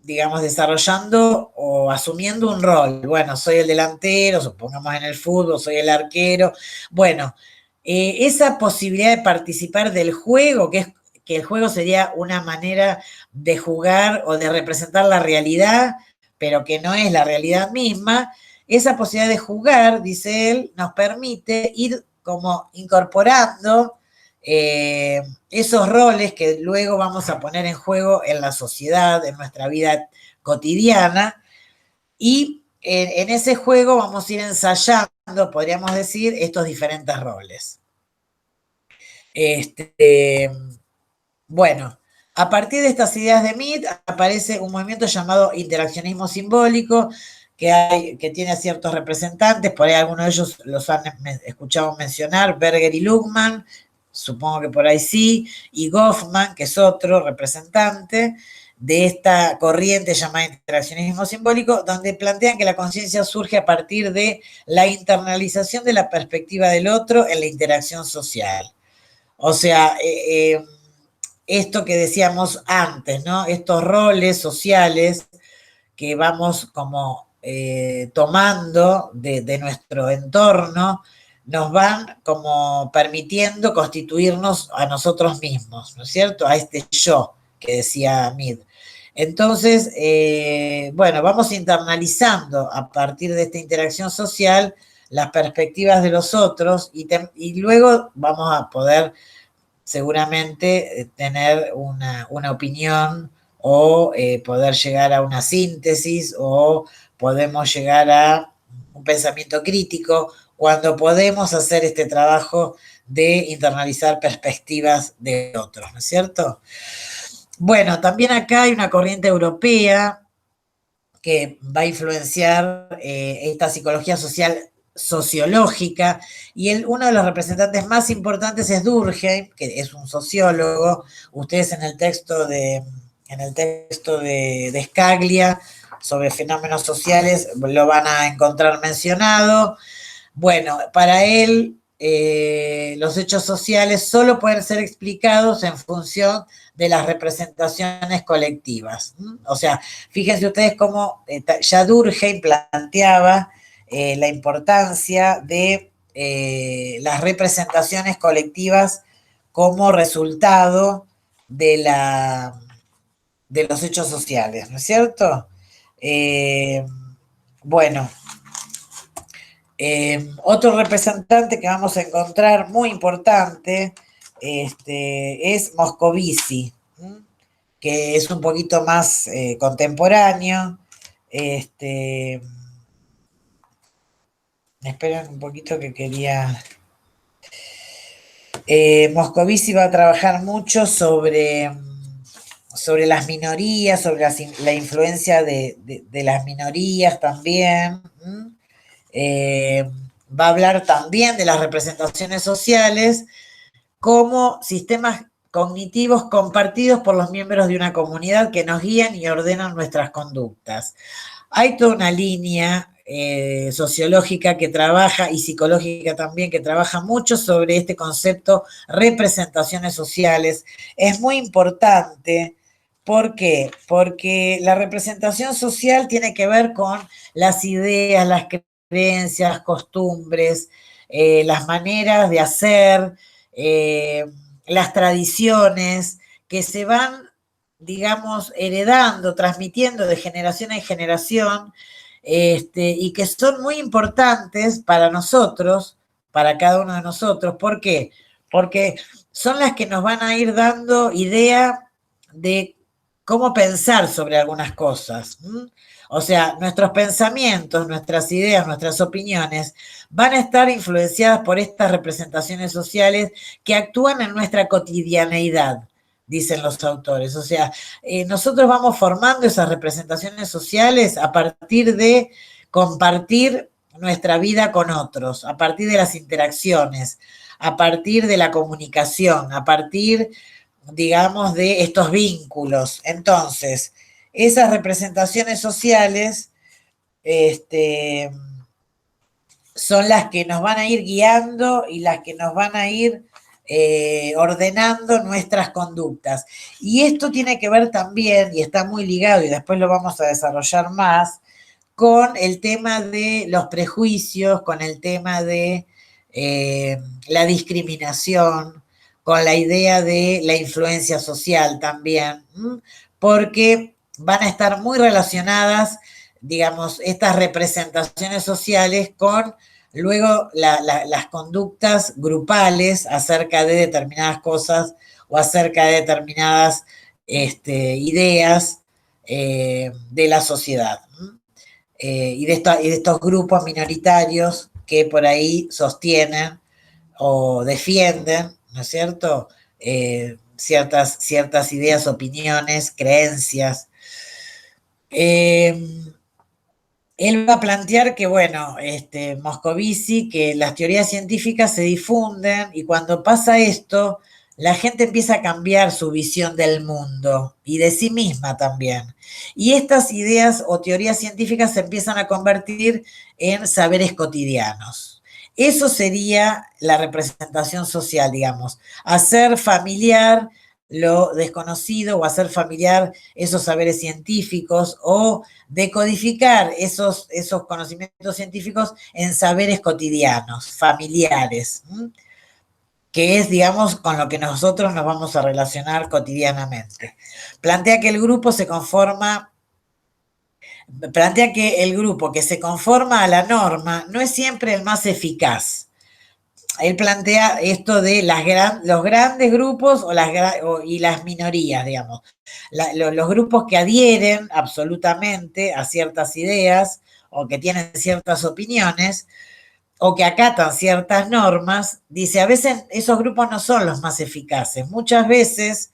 digamos, desarrollando o asumiendo un rol. Bueno, soy el delantero, supongamos en el fútbol, soy el arquero. Bueno, esa posibilidad de participar del juego, que el juego sería una manera de jugar o de representar la realidad, pero que no es la realidad misma, esa posibilidad de jugar, dice él, nos permite ir como incorporando esos roles que luego vamos a poner en juego en la sociedad, en nuestra vida cotidiana, y en ese juego vamos a ir ensayando, podríamos decir, estos diferentes roles. Bueno, a partir de estas ideas de Mead aparece un movimiento llamado interaccionismo simbólico, que tiene ciertos representantes, por ahí algunos de ellos los han escuchado mencionar, Berger y Luhmann, supongo que por ahí sí, y Goffman, que es otro representante de esta corriente llamada interaccionismo simbólico, donde plantean que la conciencia surge a partir de la internalización de la perspectiva del otro en la interacción social. O sea, esto que decíamos antes, ¿no? Estos roles sociales que vamos como tomando de nuestro entorno, nos van como permitiendo constituirnos a nosotros mismos, ¿no es cierto? A este yo que decía Mead. Entonces, bueno, vamos internalizando a partir de esta interacción social las perspectivas de los otros y luego vamos a poder seguramente tener una opinión o poder llegar a una síntesis o podemos llegar a un pensamiento crítico cuando podemos hacer este trabajo de internalizar perspectivas de otros, ¿no es cierto? Bueno, también acá hay una corriente europea que va a influenciar esta psicología social sociológica, y uno de los representantes más importantes es Durkheim, que es un sociólogo. Ustedes en el texto de Scaglia sobre fenómenos sociales lo van a encontrar mencionado. Bueno, para él los hechos sociales solo pueden ser explicados en función de las representaciones colectivas. O sea, fíjense ustedes cómo ya Durkheim planteaba la importancia de las representaciones colectivas como resultado de los hechos sociales, ¿no es cierto? Bueno, otro representante que vamos a encontrar muy importante es Moscovici. que es un poquito más contemporáneo. Esperen un poquito que quería... Moscovici va a trabajar mucho sobre las minorías, sobre la influencia de las minorías también. Eh, Va a hablar también de las representaciones sociales como sistemas cognitivos compartidos por los miembros de una comunidad que nos guían y ordenan nuestras conductas. Hay toda una línea sociológica que trabaja y psicológica también que trabaja mucho sobre este concepto representaciones sociales. Es muy importante. ¿Por qué? Porque la representación social tiene que ver con las ideas, las creencias, costumbres, las maneras de hacer, eh, las tradiciones que se van, digamos, heredando, transmitiendo de generación en generación, y que son muy importantes para nosotros, para cada uno de nosotros. ¿Por qué? Porque son las que nos van a ir dando idea de cómo pensar sobre algunas cosas. O sea, nuestros pensamientos, nuestras ideas, nuestras opiniones van a estar influenciadas por estas representaciones sociales que actúan en nuestra cotidianeidad, dicen los autores. O sea, nosotros vamos formando esas representaciones sociales a partir de compartir nuestra vida con otros, a partir de las interacciones, a partir de la comunicación, a partir, digamos, de estos vínculos. Entonces, esas representaciones sociales, son las que nos van a ir guiando y las que nos van a ir ordenando nuestras conductas. Y esto tiene que ver también, y está muy ligado, y después lo vamos a desarrollar más, con el tema de los prejuicios, con el tema de la discriminación, con la idea de la influencia social también, porque van a estar muy relacionadas, digamos, estas representaciones sociales con luego las conductas grupales acerca de determinadas cosas o acerca de determinadas ideas de la sociedad. Y de estos grupos minoritarios que por ahí sostienen o defienden, ¿no es cierto? Ciertas ideas, opiniones, creencias. Él va a plantear que, bueno, Moscovici, que las teorías científicas se difunden y cuando pasa esto, la gente empieza a cambiar su visión del mundo y de sí misma también. Y estas ideas o teorías científicas se empiezan a convertir en saberes cotidianos. Eso sería la representación social, digamos, hacer familiar lo desconocido o hacer familiar esos saberes científicos o decodificar esos conocimientos científicos en saberes cotidianos, familiares, que es, digamos, con lo que nosotros nos vamos a relacionar cotidianamente. Plantea que el grupo que se conforma a la norma no es siempre el más eficaz. Él plantea esto de los grandes grupos y las minorías, digamos. Los grupos que adhieren absolutamente a ciertas ideas o que tienen ciertas opiniones o que acatan ciertas normas, dice, a veces esos grupos no son los más eficaces. Muchas veces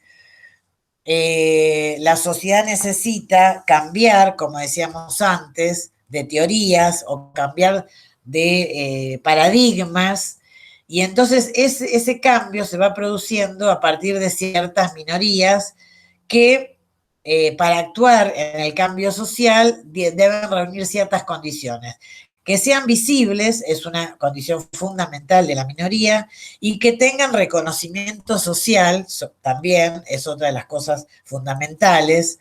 la sociedad necesita cambiar, como decíamos antes, de teorías o cambiar de paradigmas, y entonces ese cambio se va produciendo a partir de ciertas minorías que para actuar en el cambio social deben reunir ciertas condiciones. Que sean visibles es una condición fundamental de la minoría y que tengan reconocimiento social también es otra de las cosas fundamentales,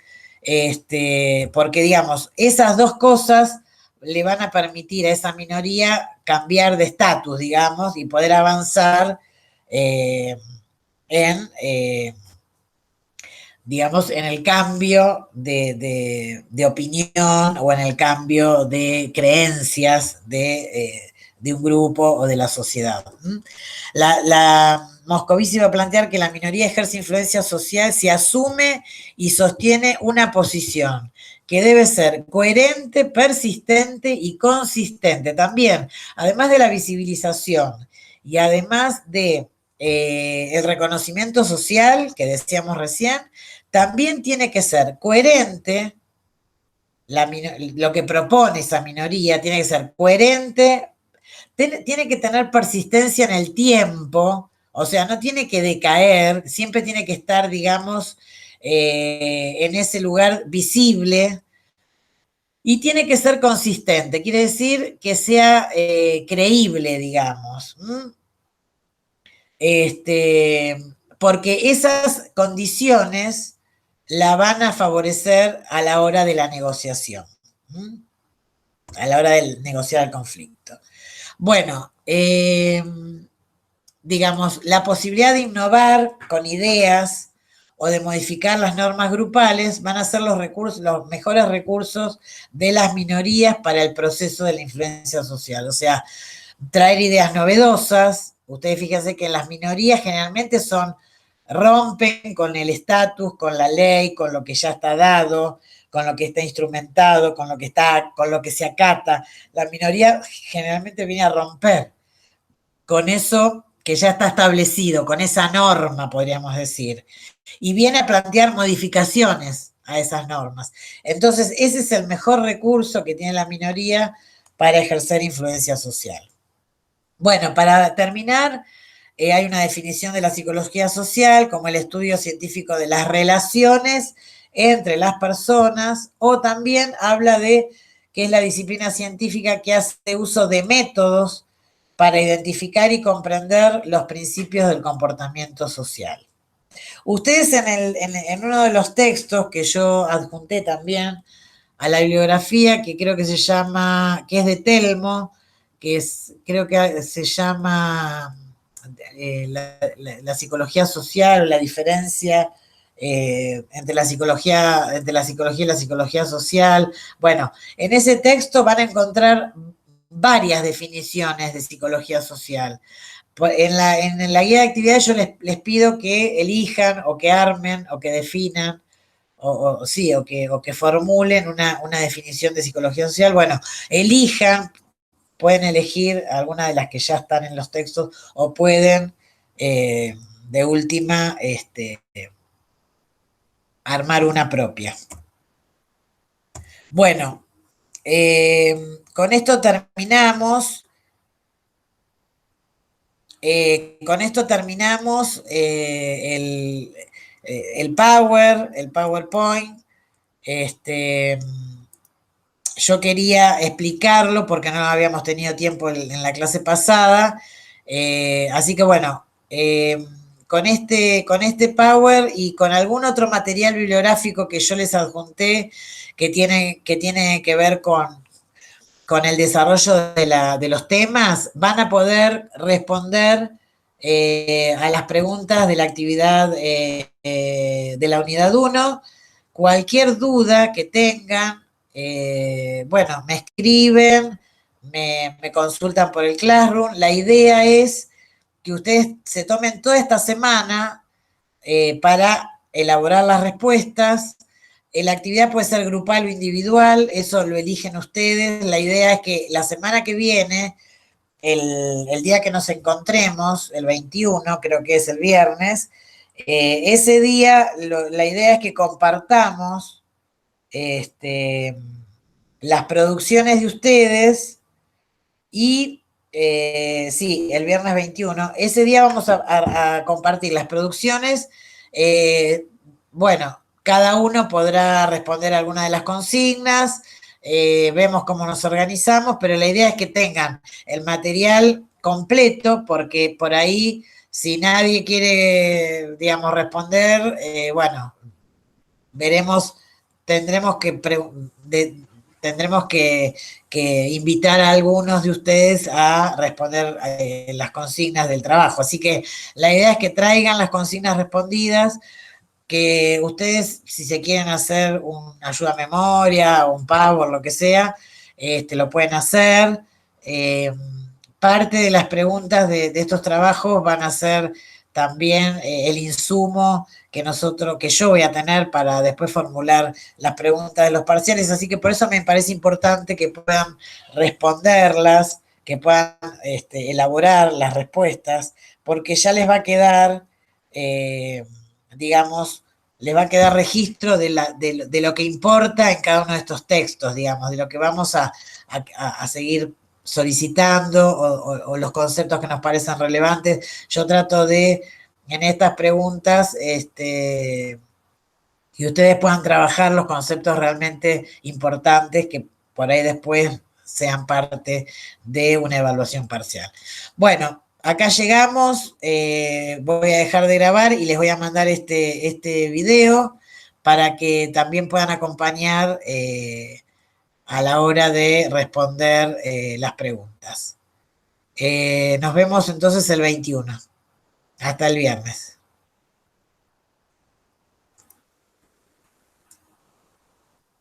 porque digamos, esas dos cosas le van a permitir a esa minoría cambiar de estatus, digamos, y poder avanzar en digamos, en el cambio de opinión o en el cambio de creencias de un grupo o de la sociedad. La Moscovici va a plantear que la minoría ejerce influencia social si asume y sostiene una posición que debe ser coherente, persistente y consistente. También, además de la visibilización y además de el reconocimiento social que decíamos recién, también tiene que ser coherente. Lo que propone esa minoría tiene que ser coherente, tiene que tener persistencia en el tiempo, o sea, no tiene que decaer, siempre tiene que estar, digamos, en ese lugar visible y tiene que ser consistente, quiere decir que sea creíble, digamos. Porque esas condiciones la van a favorecer a la hora de la negociación, a la hora de negociar el conflicto. Bueno, digamos, la posibilidad de innovar con ideas o de modificar las normas grupales van a ser los mejores recursos de las minorías para el proceso de la influencia social. O sea, traer ideas novedosas. Ustedes fíjense que las minorías generalmente rompen con el estatus, con la ley, con lo que ya está dado, con lo que está instrumentado, con lo que se acata. La minoría generalmente viene a romper con eso que ya está establecido, con esa norma, podríamos decir, y viene a plantear modificaciones a esas normas. Entonces, ese es el mejor recurso que tiene la minoría para ejercer influencia social. Bueno, para terminar, hay una definición de la psicología social como el estudio científico de las relaciones entre las personas, o también habla de que es la disciplina científica que hace uso de métodos para identificar y comprender los principios del comportamiento social. Ustedes en uno de los textos que yo adjunté también a la bibliografía, que creo que se llama, que es de Telmo, creo que se llama la psicología social, o la diferencia entre la psicología y la psicología social. Bueno, en ese texto van a encontrar varias definiciones de psicología social. En la guía de actividades yo les pido que elijan o que armen o que definan o que formulen una definición de psicología social. Bueno, elijan, pueden elegir alguna de las que ya están en los textos o pueden, de última, armar una propia. Bueno, con esto terminamos. El PowerPoint. Yo quería explicarlo porque no habíamos tenido tiempo en la clase pasada. Así que bueno, con este Power y con algún otro material bibliográfico que yo les adjunté que tiene que ver con el desarrollo de los temas, van a poder responder a las preguntas de la actividad de la unidad 1. Cualquier duda que tengan, bueno, me escriben, me consultan por el Classroom. La idea es que ustedes se tomen toda esta semana para elaborar las respuestas. La actividad puede ser grupal o individual, eso lo eligen ustedes. La idea es que la semana que viene, el día que nos encontremos, el 21, creo que es el viernes, ese día la idea es que compartamos las producciones de ustedes y sí, el viernes 21, ese día vamos a compartir las producciones. Bueno, cada uno podrá responder alguna de las consignas, vemos cómo nos organizamos, pero la idea es que tengan el material completo, porque por ahí, si nadie quiere, digamos, responder, bueno, veremos, tendremos que, tendremos que invitar a algunos de ustedes a responder las consignas del trabajo. Así que la idea es que traigan las consignas respondidas, que ustedes, si se quieren hacer una ayuda a memoria, o un Power, lo que sea, lo pueden hacer. parte de las preguntas de estos trabajos van a ser también el insumo que yo voy a tener para después formular las preguntas de los parciales, así que por eso me parece importante que puedan responderlas, que puedan elaborar las respuestas, porque ya les va a quedar, digamos, les va a quedar registro de lo que importa en cada uno de estos textos, digamos, de lo que vamos a seguir solicitando o los conceptos que nos parecen relevantes. Yo trato de, en estas preguntas, que ustedes puedan trabajar los conceptos realmente importantes que por ahí después sean parte de una evaluación parcial. Bueno, acá llegamos, voy a dejar de grabar y les voy a mandar este video para que también puedan acompañar a la hora de responder las preguntas. Nos vemos entonces el 21. Hasta el viernes.